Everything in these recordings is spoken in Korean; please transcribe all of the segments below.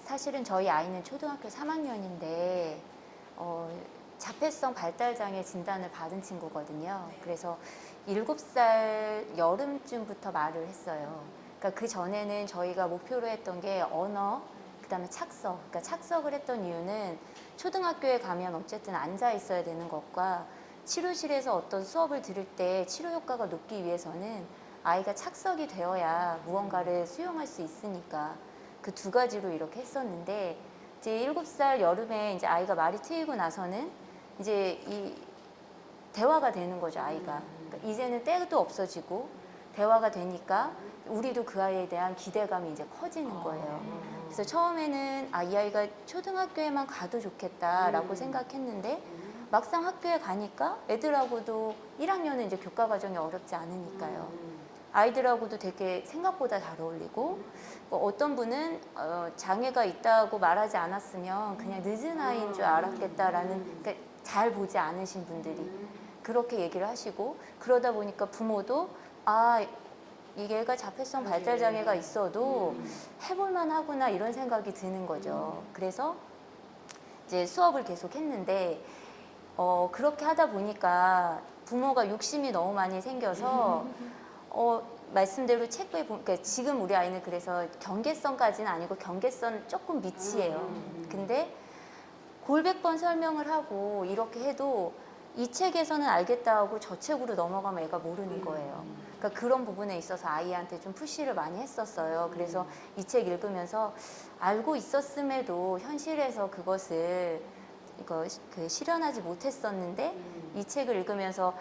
사실은 저희 아이는 초등학교 3학년인데 자폐성 발달장애 진단을 받은 친구거든요. 그래서 7살 여름쯤부터 말을 했어요. 그러니까 그 전에는 저희가 목표로 했던 게 언어, 그다음에 착석. 그러니까 착석을 했던 이유는 초등학교에 가면 어쨌든 앉아 있어야 되는 것과 치료실에서 어떤 수업을 들을 때 치료 효과가 높기 위해서는 아이가 착석이 되어야 무언가를 수용할 수 있으니까 그 두 가지로 이렇게 했었는데 이제 7살 여름에 이제 아이가 말이 트이고 나서는 이제 이 대화가 되는 거죠, 아이가. 그러니까 이제는 때도 없어지고 대화가 되니까 우리도 그 아이에 대한 기대감이 이제 커지는 거예요. 그래서 처음에는 이 아이가 초등학교에만 가도 좋겠다라고 생각했는데 막상 학교에 가니까 애들하고도 1학년은 이제 교과 과정이 어렵지 않으니까요. 아이들하고도 되게 생각보다 잘 어울리고 어떤 분은 장애가 있다고 말하지 않았으면 그냥 늦은 아이인 줄 알았겠다라는, 그러니까 잘 보지 않으신 분들이 그렇게 얘기를 하시고, 그러다 보니까 부모도 이게가 자폐성 발달 장애가 있어도 해볼만 하구나 이런 생각이 드는 거죠. 그래서 이제 수업을 계속 했는데 그렇게 하다 보니까 부모가 욕심이 너무 많이 생겨서 말씀대로 책에 보니까 그러니까 지금 우리 아이는 그래서 경계선까지는 아니고 경계선 조금 밑이에요. 근데 골백 번 설명을 하고 이렇게 해도 이 책에서는 알겠다 하고 저 책으로 넘어가면 애가 모르는 거예요. 그러니까 그런 부분에 있어서 아이한테 좀 푸시를 많이 했었어요. 그래서 이 책 읽으면서 알고 있었음에도 현실에서 그것을 실현하지 못했었는데 이 책을 읽으면서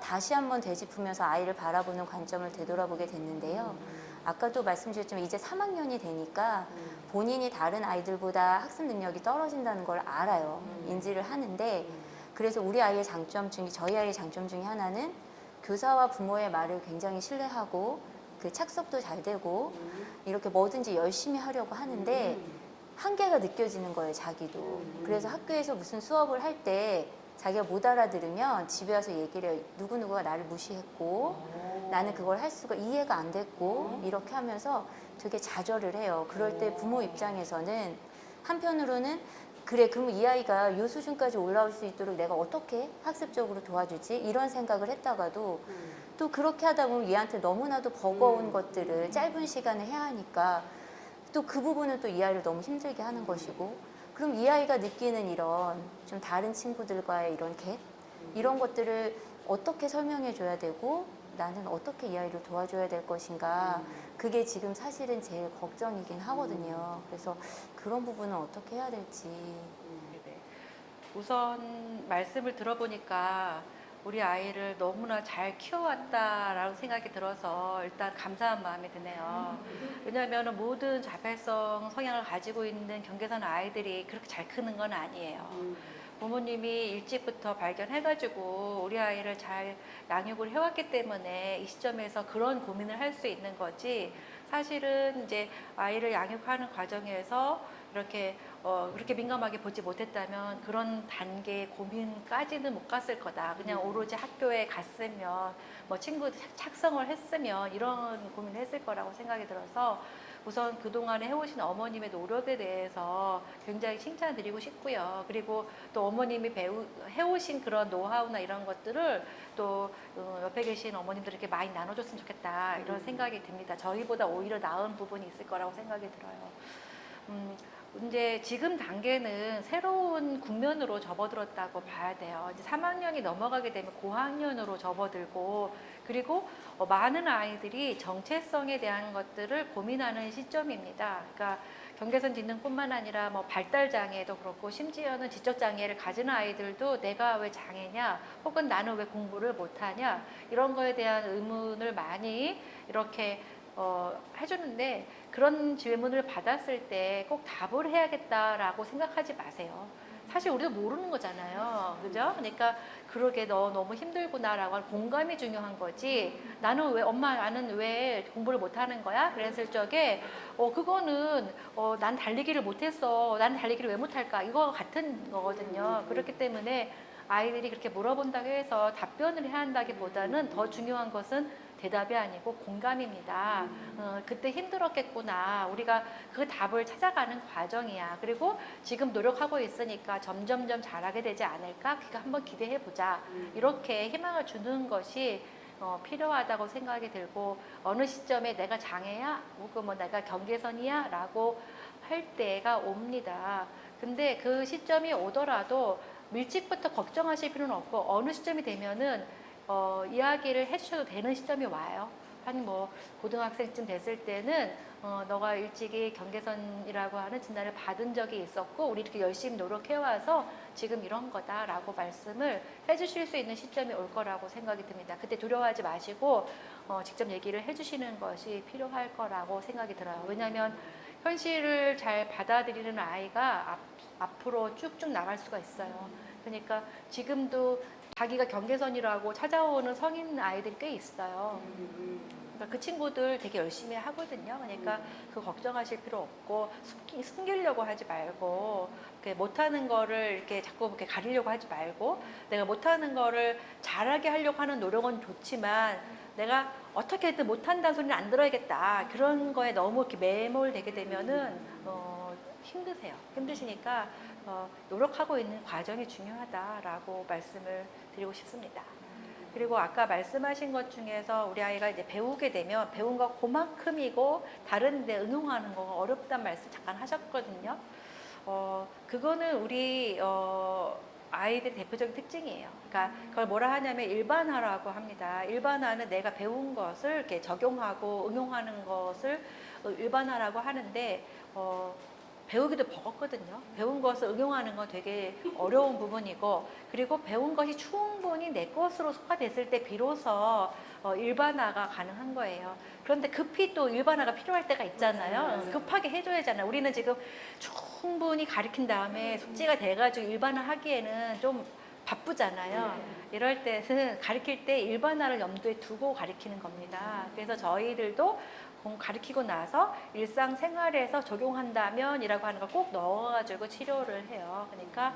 다시 한번 되짚으면서 아이를 바라보는 관점을 되돌아보게 됐는데요. 아까도 말씀드렸지만 이제 3학년이 되니까 본인이 다른 아이들보다 학습 능력이 떨어진다는 걸 알아요. 인지를 하는데, 그래서 우리 아이의 장점 중에, 저희 아이의 장점 중에 하나는 교사와 부모의 말을 굉장히 신뢰하고 그 착석도 잘 되고 이렇게 뭐든지 열심히 하려고 하는데 한계가 느껴지는 거예요, 자기도. 그래서 학교에서 무슨 수업을 할 때 자기가 못 알아들으면 집에 와서 얘기를 해요. 누구누구가 나를 무시했고 나는 그걸 할 수가 이해가 안 됐고 이렇게 하면서 되게 좌절을 해요. 그럴 때 부모 입장에서는 한편으로는 그래, 그럼 이 아이가 이 수준까지 올라올 수 있도록 내가 어떻게 학습적으로 도와주지? 이런 생각을 했다가도 또 그렇게 하다 보면 얘한테 너무나도 버거운 것들을 짧은 시간에 해야 하니까 또 그 부분은 또 이 아이를 너무 힘들게 하는 것이고, 그럼 이 아이가 느끼는 이런 좀 다른 친구들과의 이런 갭, 이런 것들을 어떻게 설명해 줘야 되고 나는 어떻게 이 아이를 도와줘야 될 것인가, 그게 지금 사실은 제일 걱정이긴 하거든요. 그래서 그런 부분은 어떻게 해야 될지. 네. 우선 말씀을 들어보니까 우리 아이를 너무나 잘 키워왔다라고 생각이 들어서 일단 감사한 마음이 드네요. 왜냐하면 모든 자폐성 성향을 가지고 있는 경계선 아이들이 그렇게 잘 크는 건 아니에요. 부모님이 일찍부터 발견해가지고 우리 아이를 잘 양육을 해왔기 때문에 이 시점에서 그런 고민을 할 수 있는 거지, 사실은 이제 아이를 양육하는 과정에서 이렇게 그렇게 민감하게 보지 못했다면 그런 단계의 고민까지는 못 갔을 거다. 그냥 오로지 학교에 갔으면 뭐 친구들 착성을 했으면 이런 고민을 했을 거라고 생각이 들어서 우선 그동안에 해오신 어머님의 노력에 대해서 굉장히 칭찬드리고 싶고요. 그리고 또 어머님이 해오신 그런 노하우나 이런 것들을 또 옆에 계신 어머님들에게 많이 나눠줬으면 좋겠다, 이런 생각이 듭니다. 저희보다 오히려 나은 부분이 있을 거라고 생각이 들어요. 이제 지금 단계는 새로운 국면으로 접어들었다고 봐야 돼요. 이제 3학년이 넘어가게 되면 고학년으로 접어들고, 그리고 많은 아이들이 정체성에 대한 것들을 고민하는 시점입니다. 그러니까 경계선 딛는뿐만 아니라 뭐 발달 장애도 그렇고, 심지어는 지적 장애를 가진 아이들도 내가 왜 장애냐, 혹은 나는 왜 공부를 못하냐, 이런 거에 대한 의문을 많이 이렇게 해주는데, 그런 질문을 받았을 때 꼭 답을 해야겠다라고 생각하지 마세요. 사실 우리도 모르는 거잖아요. 그죠? 그러니까 그러게 너 너무 힘들구나라고 하는 공감이 중요한 거지, 나는 왜 공부를 못하는 거야? 그랬을 적에 그거는 난 달리기를 못했어, 나는 달리기를 왜 못할까, 이거 같은 거거든요. 그렇기 때문에 아이들이 그렇게 물어본다고 해서 답변을 해야 한다기보다는 더 중요한 것은 대답이 아니고 공감입니다. 그때 힘들었겠구나. 우리가 그 답을 찾아가는 과정이야. 그리고 지금 노력하고 있으니까 점점점 잘하게 되지 않을까? 그러니까 한번 기대해 보자. 이렇게 희망을 주는 것이 필요하다고 생각이 들고, 어느 시점에 내가 장애야? 혹은 뭐 내가 경계선이야? 라고 할 때가 옵니다. 근데 그 시점이 오더라도 일찍부터 걱정하실 필요는 없고, 어느 시점이 되면은 이야기를 해주셔도 되는 시점이 와요. 한 뭐 고등학생쯤 됐을 때는 너가 일찍이 경계선이라고 하는 진단을 받은 적이 있었고 우리 이렇게 열심히 노력해와서 지금 이런 거다라고 말씀을 해주실 수 있는 시점이 올 거라고 생각이 듭니다. 그때 두려워하지 마시고 직접 얘기를 해주시는 것이 필요할 거라고 생각이 들어요. 왜냐하면 현실을 잘 받아들이는 아이가 앞으로 쭉쭉 나갈 수가 있어요. 그러니까 지금도 자기가 경계선이라고 찾아오는 성인 아이들이 꽤 있어요. 그러니까 그 친구들 되게 열심히 하거든요. 그러니까 그 걱정하실 필요 없고 숨기려고 하지 말고 이렇게 못하는 거를 이렇게 자꾸 이렇게 가리려고 하지 말고, 내가 못하는 거를 잘하게 하려고 하는 노력은 좋지만 내가 어떻게든 못한다는 소리는 안 들어야겠다. 그런 거에 너무 이렇게 매몰되게 되면은 힘드시니까 노력하고 있는 과정이 중요하다라고 말씀을 드리고 싶습니다. 그리고 아까 말씀하신 것 중에서 우리 아이가 이제 배우게 되면 배운 거 그만큼이고 다른 데 응용하는 거가 어렵다는 말씀 잠깐 하셨거든요. 그거는 우리 아이들의 대표적인 특징이에요. 그러니까 그걸 뭐라 하냐면 일반화라고 합니다. 일반화는 내가 배운 것을 이렇게 적용하고 응용하는 것을 일반화라고 하는데 배우기도 버겁거든요. 배운 것을 응용하는 건 되게 어려운 부분이고, 그리고 배운 것이 충분히 내 것으로 소화됐을 때 비로소 일반화가 가능한 거예요. 그런데 급히 또 일반화가 필요할 때가 있잖아요. 급하게 해줘야 하잖아요. 우리는 지금 충분히 가르친 다음에 숙지가 돼가지고 일반화 하기에는 좀 바쁘잖아요. 이럴 때는 가르칠 때 일반화를 염두에 두고 가르치는 겁니다. 그래서 저희들도 가르치고 나서 일상생활에서 적용한다면 이라고 하는 걸 꼭 넣어가지고 치료를 해요. 그러니까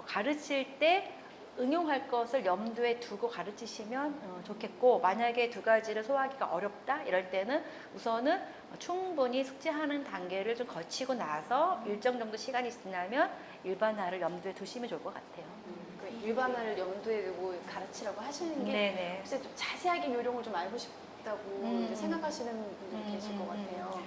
가르칠 때 응용할 것을 염두에 두고 가르치시면 좋겠고, 만약에 두 가지를 소화하기가 어렵다 이럴 때는 우선은 충분히 숙지하는 단계를 좀 거치고 나서 일정 정도 시간이 지나면 일반화를 염두에 두시면 좋을 것 같아요. 일반화를 염두에 두고 가르치라고 하시는 게 네네. 혹시 좀 자세하게 요령을 좀 알고 싶다고 이제 생각하시는 분들이 계실 것 같아요.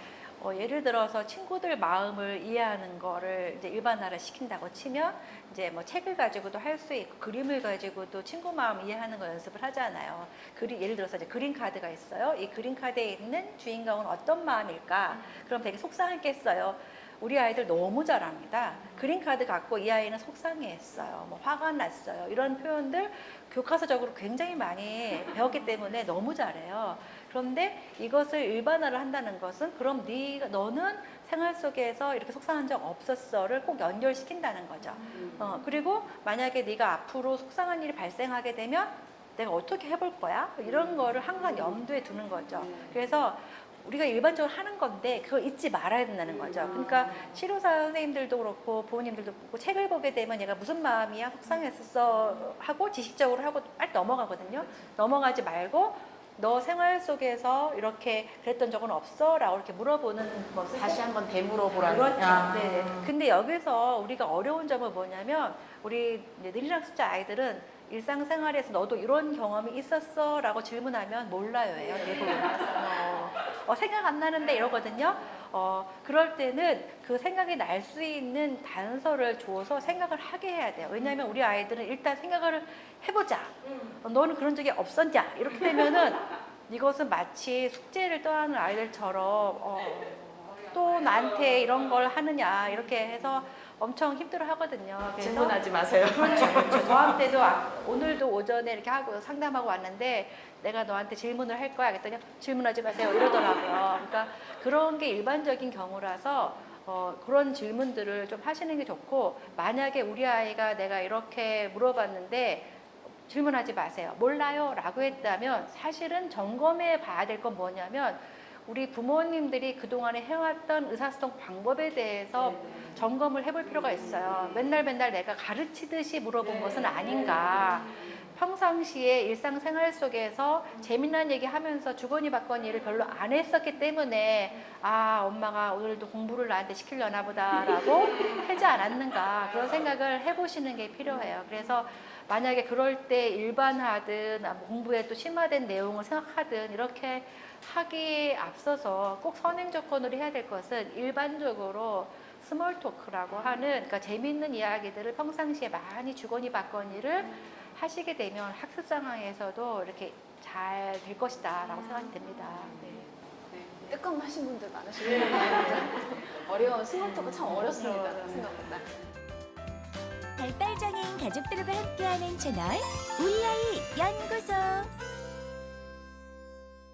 예를 들어서 친구들 마음을 이해하는 거를 이제 일반화를 시킨다고 치면 이제 뭐 책을 가지고도 할 수 있고 그림을 가지고도 친구 마음 이해하는 거 연습을 하잖아요. 예를 들어서 이제 그림 카드가 있어요. 이 그림 카드에 있는 주인공은 어떤 마음일까? 그럼 되게 속상했겠어요. 우리 아이들 너무 잘합니다. 그림 카드 갖고 이 아이는 속상해했어요. 뭐 화가 났어요. 이런 표현들 교과서적으로 굉장히 많이 배웠기 때문에 너무 잘해요. 그런데 이것을 일반화를 한다는 것은 그럼 너는 생활 속에서 이렇게 속상한 적 없었어를 꼭 연결시킨다는 거죠. 그리고 만약에 네가 앞으로 속상한 일이 발생하게 되면 내가 어떻게 해볼 거야? 이런 거를 항상 염두에 두는 거죠. 그래서 우리가 일반적으로 하는 건데 그걸 잊지 말아야 된다는 거죠. 그러니까 치료사 선생님들도 그렇고 부모님들도 그렇고 책을 보게 되면 얘가 무슨 마음이야? 속상했었어? 하고 지식적으로 하고 빨리 넘어가거든요. 넘어가지 말고 너 생활 속에서 이렇게 그랬던 적은 없어? 라고 이렇게 물어보는 것을 다시 한번 되물어보라는. 그렇죠. 네. 근데 여기서 우리가 어려운 점은 뭐냐면 우리 느리랑 숫자 아이들은 일상생활에서 너도 이런 경험이 있었어? 라고 질문하면 몰라요예요, 대부분. 생각 안 나는데 이러거든요. 그럴 때는 그 생각이 날 수 있는 단서를 줘서 생각을 하게 해야 돼요. 왜냐하면 우리 아이들은 일단 생각을 해보자. 너는 그런 적이 없었냐? 이렇게 되면은 이것은 마치 숙제를 떠하는 아이들처럼 또 나한테 이런 걸 하느냐 이렇게 해서 엄청 힘들어 하거든요. 그래서 질문하지 마세요. 그렇죠. 저한테도 오늘도 오전에 이렇게 하고 상담하고 왔는데 내가 너한테 질문을 할 거야. 그랬더니 질문하지 마세요. 이러더라고요. 그러니까 그런 게 일반적인 경우라서 그런 질문들을 좀 하시는 게 좋고, 만약에 우리 아이가 내가 이렇게 물어봤는데 질문하지 마세요. 몰라요. 라고 했다면 사실은 점검해 봐야 될 건 뭐냐면 우리 부모님들이 그동안에 해왔던 의사소통 방법에 대해서 점검을 해볼 필요가 있어요. 맨날 내가 가르치듯이 물어본 것은 아닌가. 평상시에 일상생활 속에서 재미난 얘기 하면서 주거니 받거니를 별로 안 했었기 때문에 아 엄마가 오늘도 공부를 나한테 시키려나 보다라고 하지 않았는가 그런 생각을 해보시는 게 필요해요. 그래서 만약에 그럴 때 일반화든 공부에 또 심화된 내용을 생각하든 이렇게 하기에 앞서서 꼭 선행 조건으로 해야 될 것은 일반적으로 스몰 토크라고 하는 그러니까 재미있는 이야기들을 평상시에 많이 주거니 받거니를 하시게 되면 학습 상황에서도 이렇게 잘 될 것이다 라고 생각이 듭니다. 네. 뜨끔하신 분들 많으시고 어려운 스몰토크 참 어렵습니다. 생각보다. 발달장애인 가족들과 함께하는 채널 우리 아이 연구소.